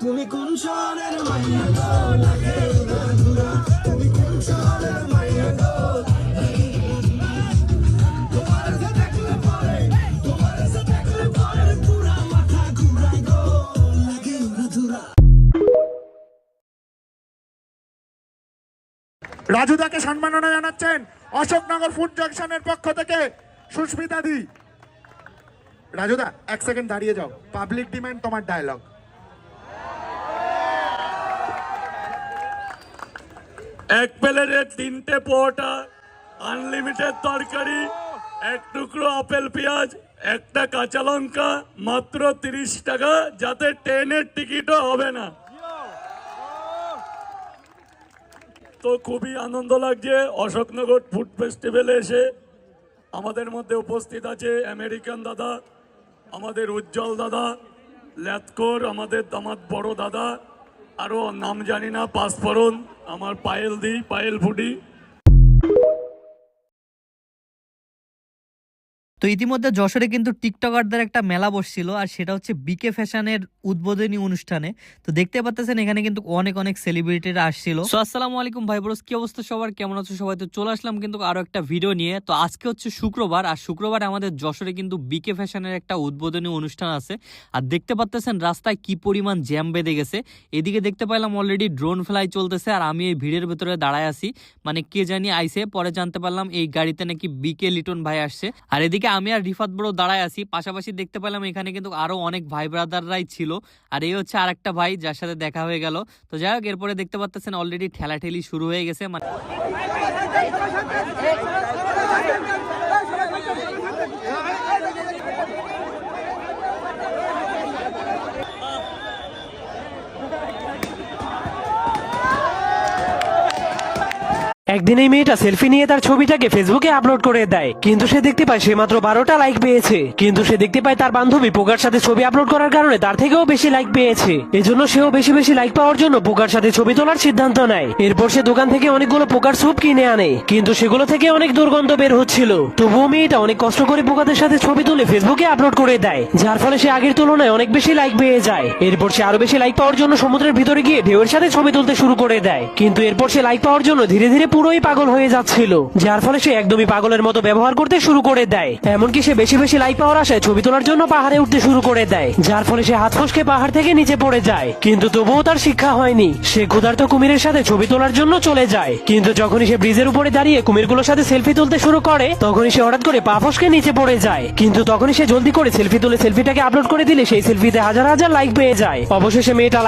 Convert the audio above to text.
তুমি কোন শহরের মাইয়া গো লাগে উড়াধুরা, তুমি কোন শহরের মাইয়া গো তোমার যে দেখলে পরে, তোমার যে দেখলে পরে পুরা মাথা ঘুরায় গো লাগে উড়াধুরা। রাজুদাকে সম্মাননা জানাচ্ছেন অশোকনগর ফুড জাংশনের পক্ষ থেকে সুস্মিতা দি। রাজুদা এক সেকেন্ড দাঁড়িয়ে যাও, পাবলিক ডিমান্ড তোমার ডায়লগ। এক প্লেটে 3টে পরোটা, আনলিমিটেড তরকারি, এক টুকরো আপেল পেঁয়াজ, একটা কাঁচা লঙ্কা, মাত্র 30 টাকা, যাতে ট্রেনের টিকিটও হবে না। তো খুবই আনন্দ লাগছে অশোকনগর ফুড ফেস্টিভ্যালে এসে। আমাদের মধ্যে উপস্থিত আছে আমেরিকান দাদা, আমাদের উজ্জ্বল দাদা, ল্যাতকোর আমাদের দামাত বড় দাদা, আরো নাম জানি না, পাঁচফোড়ন, আমার পায়েল দি, পায়েল ফুডি। তো ইতিমধ্যে যশোরে কিন্তু টিকটকারদের একটা মেলা বসছিল, আর সেটা হচ্ছে বিকে ফ্যাশনের উদ্বোধনী অনুষ্ঠানে। তো দেখতে পাচ্ছেন এখানে কিন্তু অনেক অনেক সেলিব্রিটিরা আসছিল। সো আসসালামু আলাইকুম ভাই ব্রোস, কি অবস্থা সবার, কেমন আছো সবাই? তো চলে আসলাম কিন্তু আরো একটা ভিডিও নিয়ে। তো আজকে হচ্ছে শুক্রবার, আর শুক্রবার আমাদের যশোরে কিন্তু বিকে ফ্যাশনের একটা উদ্বোধনী অনুষ্ঠান আছে। আর দেখতে পাচ্ছেন রাস্তায় কি পরিমাণ জ্যাম বেঁধে গেছে। এদিকে দেখতে পাইলাম অলরেডি ড্রোন ফ্লাই চলতেছে, আর আমি এই ভিড়ের ভেতরে দাঁড়ায় আছি। মানে কে জানি আইছে, পরে জানতে পারলাম এই গাড়িতে নাকি বিকে লিটন ভাই আসছে। আর এদিকে আমি আর রিফাত বড় দাঁড়ায় আছি। পাশাপাশি দেখতে পেলাম এখানে কিন্তু আরো অনেক ভাই ব্রাদাররাই ছিল, আর এই হচ্ছে আরেকটা ভাই যার সাথে দেখা হয়ে গেল। তো যাই হোক, এরপরে দেখতে পাচ্ছেন অলরেডি ঠেলাঠেলি শুরু হয়ে গেছে। মানে একদিন এই মেয়েটা সেলফি নিয়ে তার ছবিটাকে ফেসবুকে আপলোড করে দেয়, কিন্তু সে দেখতে পায় সে মাত্র 12টা লাইক পেয়েছে। কিন্তু সে দেখতে পায় তার বান্ধবী পোকার সাথে ছবি আপলোড করার কারণে তার থেকেও বেশি লাইক পেয়েছে। এজন্য সেও বেশি বেশি লাইক পাওয়ার জন্য পোকার সাথে ছবি তোলার সিদ্ধান্ত নেয়। এরপর সে দোকান থেকে অনেকগুলো পোকার স্যুপ কিনে আনে, কিন্তু সেগুলো থেকে অনেক দুর্গন্ধ বের হচ্ছিল। তবুও মেয়েটা অনেক কষ্ট করে পোকাদের সাথে ছবি তুলে ফেসবুকে আপলোড করে দেয়, যার ফলে সে আগের তুলনায় অনেক বেশি লাইক পেয়ে যায়। এরপর সে আরো বেশি লাইক পাওয়ার জন্য সমুদ্রের ভিতরে গিয়ে ঢেউয়ের সাথে ছবি তুলতে শুরু করে দেয়। কিন্তু এরপর সে লাইক পাওয়ার জন্য ধীরে ধীরে পুরোই পাগল হয়ে যাচ্ছিল, যার ফলে সে একদমই পাগলের মতো ব্যবহার করতে শুরু করে দেয়। এমনকি সে বেশি বেশি লাইক পাওয়ার আশায় ছবি তোলার জন্য পাহাড়ে উঠতে শুরু করে দেয়, যার ফলে সে হাত ফসকে পাহাড় থেকে নিচে পড়ে যায়। কিন্তু তবুও তার শিক্ষা হয়নি, সে ক্ষুধার্ত কুমিরের সাথে ছবি তোলার জন্য চলে যায়। কিন্তু যখনই সে ব্রিজের উপরে দাঁড়িয়ে কুমিরগুলোর সাথে সেলফি তুলতে শুরু করে, তখনই সে হঠাৎ করে পা ফসকে নিচে পড়ে যায়। কিন্তু তখনই সে জলদি করে সেলফি তুলে সেলফিটাকে আপলোড করে দিলে সেই সেলফিতে হাজার হাজার লাইক পেয়ে যায়। অবশেষে মেয়েটা